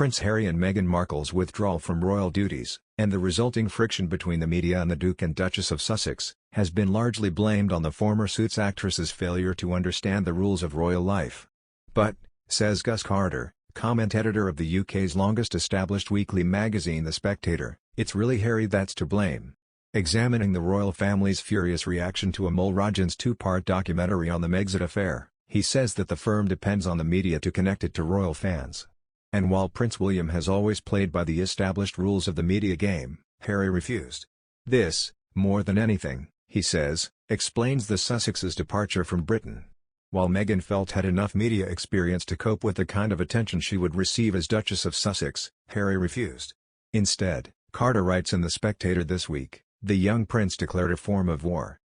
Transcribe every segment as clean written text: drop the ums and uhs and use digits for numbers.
Prince Harry and Meghan Markle's withdrawal from royal duties, and the resulting friction between the media and the Duke and Duchess of Sussex, has been largely blamed on the former Suits actress's failure to understand the rules of royal life. But, says Gus Carter, comment editor of the UK's longest-established weekly magazine The Spectator, it's really Harry that's to blame. Examining the royal family's furious reaction to Amol Rajan's two-part documentary on the Megxit affair, he says that the firm depends on the media to connect it to royal fans. And while Prince William has always played by the established rules of the media game, Harry refused. This, more than anything, he says, explains the Sussexes' departure from Britain. While Meghan felt had enough media experience to cope with the kind of attention she would receive as Duchess of Sussex, Harry refused. Instead, Carter writes in The Spectator this week, the young prince declared a form of war.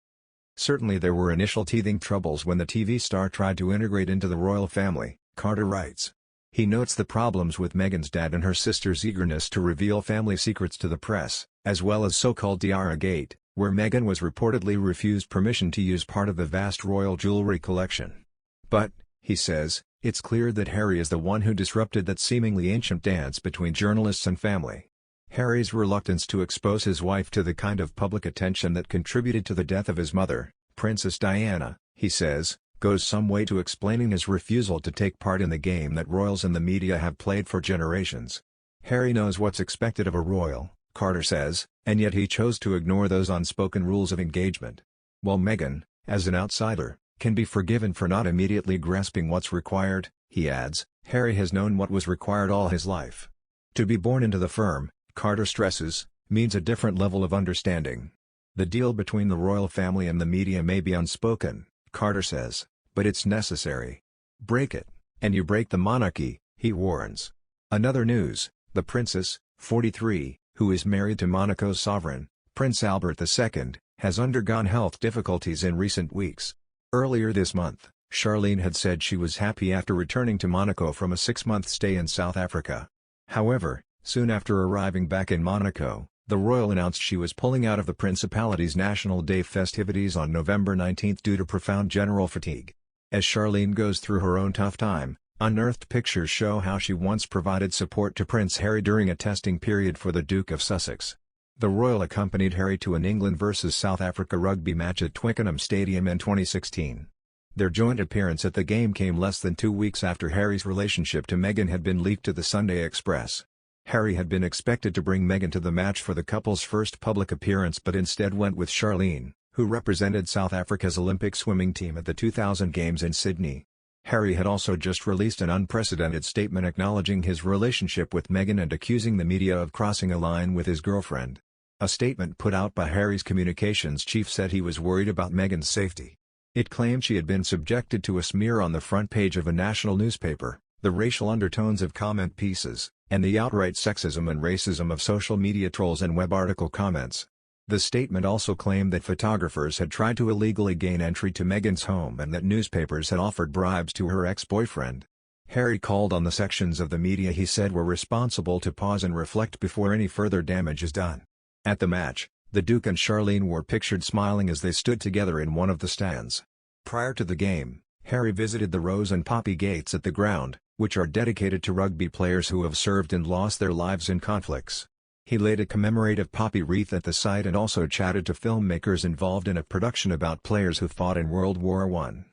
Certainly there were initial teething troubles when the TV star tried to integrate into the royal family, Carter writes. He notes the problems with Meghan's dad and her sister's eagerness to reveal family secrets to the press, as well as so-called Tiara Gate, where Meghan was reportedly refused permission to use part of the vast royal jewelry collection. But, he says, it's clear that Harry is the one who disrupted that seemingly ancient dance between journalists and family. Harry's reluctance to expose his wife to the kind of public attention that contributed to the death of his mother, Princess Diana, he says, goes some way to explaining his refusal to take part in the game that royals and the media have played for generations. Harry knows what's expected of a royal, Carter says, and yet he chose to ignore those unspoken rules of engagement. While Meghan, as an outsider, can be forgiven for not immediately grasping what's required, he adds, Harry has known what was required all his life. To be born into the firm, Carter stresses, means a different level of understanding. The deal between the royal family and the media may be unspoken, Carter says, but it's necessary. Break it, and you break the monarchy, he warns. Another news, the princess, 43, who is married to Monaco's sovereign, Prince Albert II, has undergone health difficulties in recent weeks. Earlier this month, Charlene had said she was happy after returning to Monaco from a 6-month stay in South Africa. However, soon after arriving back in Monaco, the royal announced she was pulling out of the Principality's National Day festivities on November 19 due to profound general fatigue. As Charlene goes through her own tough time, unearthed pictures show how she once provided support to Prince Harry during a testing period for the Duke of Sussex. The royal accompanied Harry to an England vs South Africa rugby match at Twickenham Stadium in 2016. Their joint appearance at the game came less than 2 weeks after Harry's relationship to Meghan had been leaked to the Sunday Express. Harry had been expected to bring Meghan to the match for the couple's first public appearance but instead went with Charlene, who represented South Africa's Olympic swimming team at the 2000 Games in Sydney. Harry had also just released an unprecedented statement acknowledging his relationship with Meghan and accusing the media of crossing a line with his girlfriend. A statement put out by Harry's communications chief said he was worried about Meghan's safety. It claimed she had been subjected to a smear on the front page of a national newspaper, the racial undertones of comment pieces, and the outright sexism and racism of social media trolls and web article comments. The statement also claimed that photographers had tried to illegally gain entry to Meghan's home and that newspapers had offered bribes to her ex-boyfriend. Harry called on the sections of the media he said were responsible to pause and reflect before any further damage is done. At the match, the Duke and Charlene were pictured smiling as they stood together in one of the stands. Prior to the game, Harry visited the Rose and Poppy Gates at the ground, which are dedicated to rugby players who have served and lost their lives in conflicts. He laid a commemorative poppy wreath at the site and also chatted to filmmakers involved in a production about players who fought in World War I.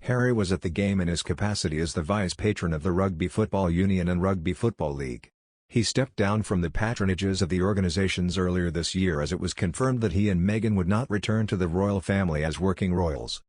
Harry was at the game in his capacity as the vice patron of the Rugby Football Union and Rugby Football League. He stepped down from the patronages of the organizations earlier this year as it was confirmed that he and Meghan would not return to the royal family as working royals.